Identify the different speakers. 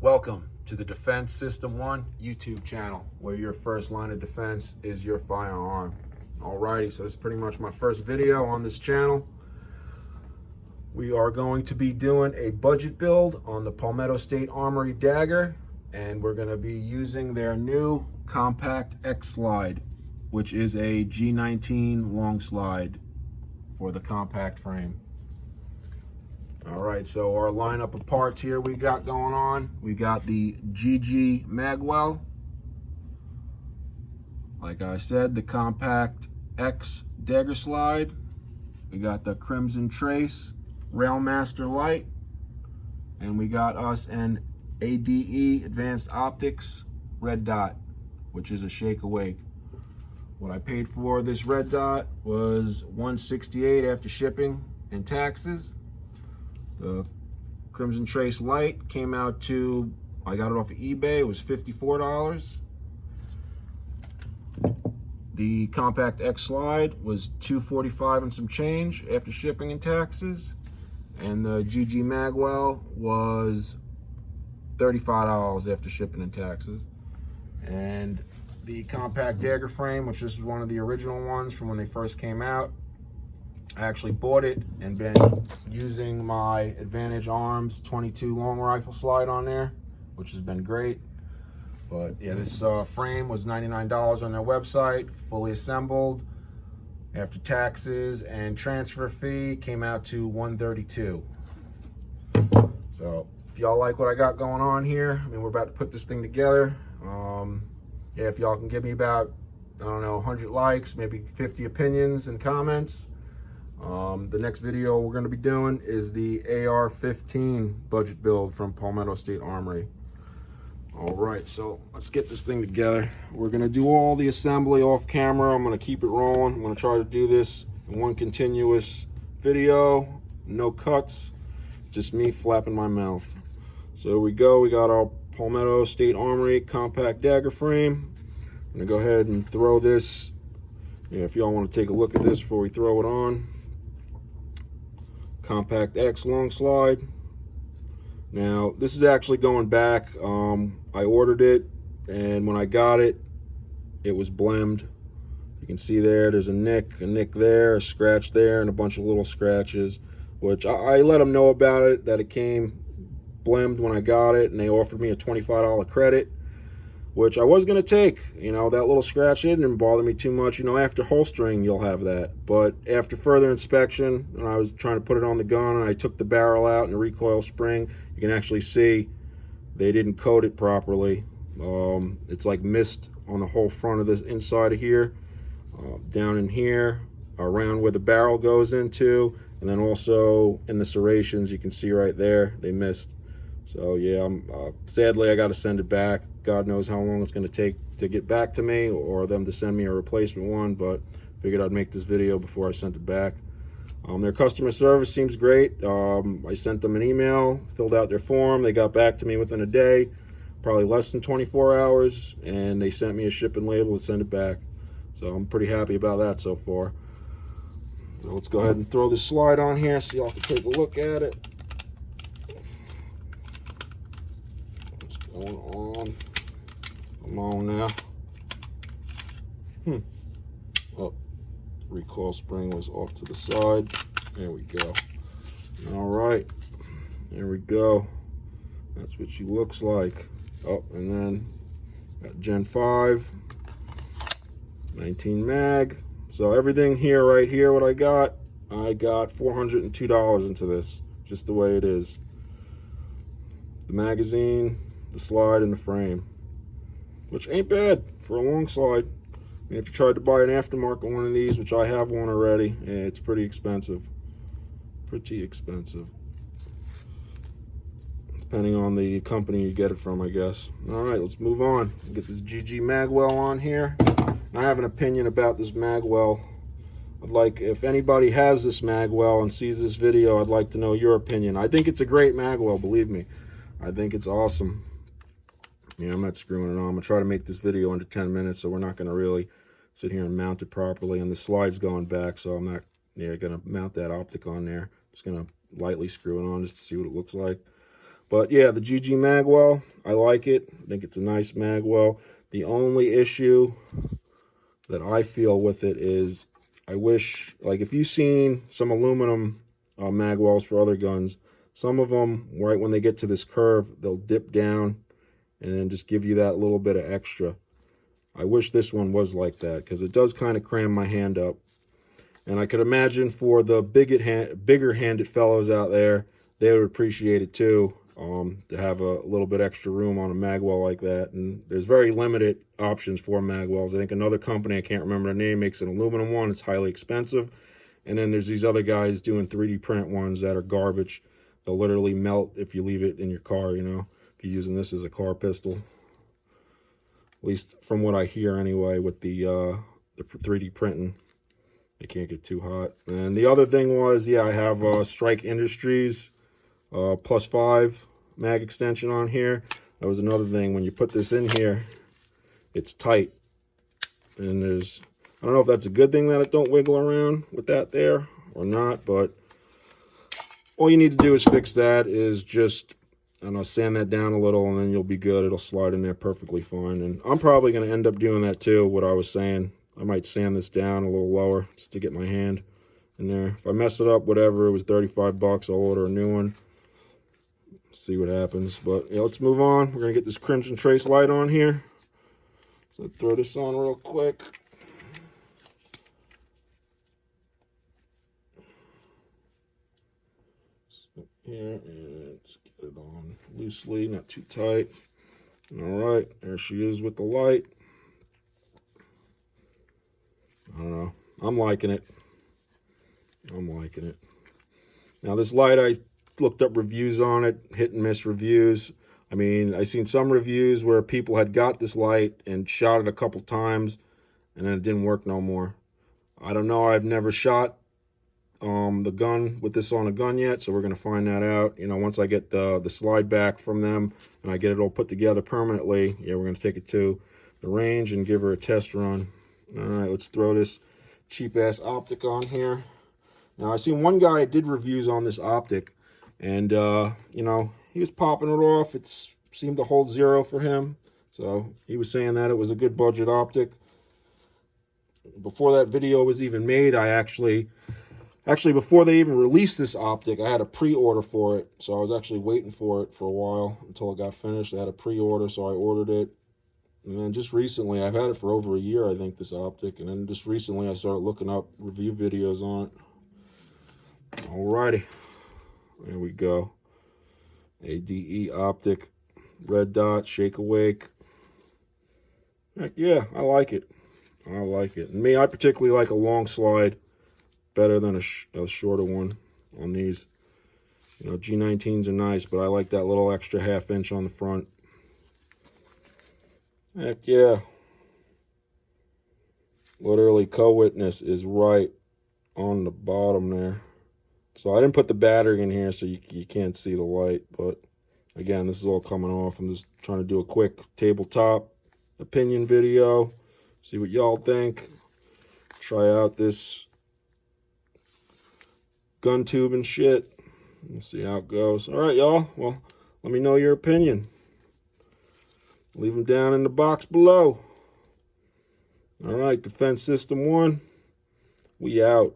Speaker 1: Welcome to the Defense System 1 YouTube channel, where your first line of defense is your firearm. Alrighty, so this is pretty much my first video on this channel. We are going to be doing a budget build on the Palmetto State Armory Dagger, and we're going to be using their new compact X slide, which is a G19 long slide for the compact frame. All right, so our lineup of parts here we got going on. We got the GG Magwell. Like I said, the compact X Dagger slide. We got the Crimson Trace Railmaster light. And we got us an ADE Advanced Optics red dot, which is a shake awake. What I paid for this red dot was $168 after shipping and taxes. The Crimson Trace light came out to, I got it off of eBay, it was $54. The compact X slide was $245 and some change after shipping and taxes. And the GG Magwell was $35 after shipping and taxes. And the compact dagger frame, which is one of the original ones from when they first came out, I actually bought it and been using my Advantage Arms 22 long rifle slide on there, which has been great. But yeah, this frame was $99 on their website, fully assembled. After taxes and transfer fee, came out to $132. So if y'all like what I got going on here, I mean, we're about to put this thing together. Yeah, if y'all can give me about, I don't know, 100 likes, maybe 50 opinions and comments. The next video we're going to be doing is the AR-15 budget build from Palmetto State Armory. All right, so let's get this thing together. We're going to do all the assembly off camera. I'm going to keep it rolling. I'm going to try to do this in one continuous video, no cuts, just me flapping my mouth. So here we go. We got our Palmetto State Armory compact dagger frame. I'm going to go ahead and throw this. Yeah, if y'all want to take a look at this before we throw it on. Compact X long slide. Now this is actually going back. I ordered it, and when I got it, it was blemmed. You can see there's a nick there, a scratch there, and a bunch of little scratches, which I let them know about it, that it came blemmed when I got it, and they offered me a $25 credit, which I was going to take. You know, that little scratch didn't bother me too much. You know, after holstering, you'll have that. But after further inspection, and I was trying to put it on the gun, and I took the barrel out and the recoil spring, you can actually see they didn't coat it properly. It's like mist on the whole front of the inside of here, down in here, around where the barrel goes into, and then also in the serrations, you can see right there, they missed. So yeah, sadly I got to send it back. God knows how long it's going to take to get back to me, or them to send me a replacement one, but figured I'd make this video before I sent it back. Their customer service seems great. I sent them an email, filled out their form. They got back to me within a day, probably less than 24 hours, and they sent me a shipping label to send it back. So I'm pretty happy about that so far. So let's go ahead and throw this slide on here so y'all can take a look at it. What's going on? Come on now. Oh, recoil spring was off to the side. There we go. All right, there we go. That's what she looks like. Oh, and then got Gen 5, 19 mag. So everything here, right here, what I got $402 into this, just the way it is. The magazine, the slide, and the frame, which ain't bad for a long slide. I mean, if you tried to buy an aftermarket one of these, which I have one already, it's pretty expensive. Pretty expensive. Depending on the company you get it from, I guess. All right, let's move on. Get this GG Magwell on here. I have an opinion about this Magwell. I'd like, if anybody has this Magwell and sees this video, I'd like to know your opinion. I think it's a great Magwell, believe me. I think it's awesome. Yeah, I'm not screwing it on. I'm going to try to make this video under 10 minutes, so we're not going to really sit here and mount it properly. And the slide's going back, so I'm not going to mount that optic on there. Just going to lightly screw it on just to see what it looks like. But yeah, the GG Magwell, I like it. I think it's a nice Magwell. The only issue that I feel with it is I wish, like if you've seen some aluminum Magwells for other guns, some of them, right when they get to this curve, they'll dip down and then just give you that little bit of extra. I wish this one was like that, because it does kind of cram my hand up. And I could imagine for the bigger-handed fellows out there, they would appreciate it too, to have a little bit extra room on a Magwell like that. And there's very limited options for Magwells. I think another company, I can't remember the name, makes an aluminum one. It's highly expensive. And then there's these other guys doing 3D print ones that are garbage. They'll literally melt if you leave it in your car, you know, if you're using this as a car pistol. At least from what I hear anyway with the 3D printing. It can't get too hot. And the other thing was, yeah, I have Strike Industries +5 mag extension on here. That was another thing. When you put this in here, it's tight. And there's, I don't know if that's a good thing that it don't wiggle around with that there or not, but all you need to do is fix that, is just, I don't know, sand that down a little, and then you'll be good. It'll slide in there perfectly fine. And I'm probably going to end up doing that too, what I was saying. I might sand this down a little lower just to get my hand in there. If I mess it up, whatever, it was 35 bucks, I'll order a new one. See what happens. But yeah, let's move on. We're going to get this Crimson Trace light on here. So throw this on real quick. Here, and let's get it on loosely, not too tight. All right, there she is with the light. I don't know. I'm liking it. I'm liking it. Now, this light, I looked up reviews on it, hit and miss reviews. I mean, I seen some reviews where people had got this light and shot it a couple times, and then it didn't work no more. I don't know. I've never shot the gun with this on a gun yet, so we're going to find that out. You know, once I get the slide back from them and I get it all put together permanently, yeah, we're going to take it to the range and give her a test run. All right, let's throw this cheap-ass optic on here. Now, I seen one guy did reviews on this optic, and, you know, he was popping it off. It seemed to hold 0 for him, so he was saying that it was a good budget optic. Before that video was even made, I actually, before they even released this optic, I had a pre-order for it. So I was actually waiting for it for a while until it got finished. I had a pre-order, so I ordered it. And then just recently, I've had it for over a year, I think, this optic. And then just recently, I started looking up review videos on it. Alrighty. There we go. ADE optic. Red dot, shake awake. Heck yeah, I like it. I like it. And me, I particularly like a long slide better than a shorter one on these. You know, G19s are nice, but I like that little extra ½ inch on the front. Heck yeah. Literally, co-witness is right on the bottom there. So I didn't put the battery in here so you can't see the light. But again, this is all coming off. I'm just trying to do a quick tabletop opinion video. See what y'all think. Try out this gun tube and shit. Let's see how it goes. All right, y'all. Well, let me know your opinion. Leave them down in the box below. All right, Defense System 1, we out.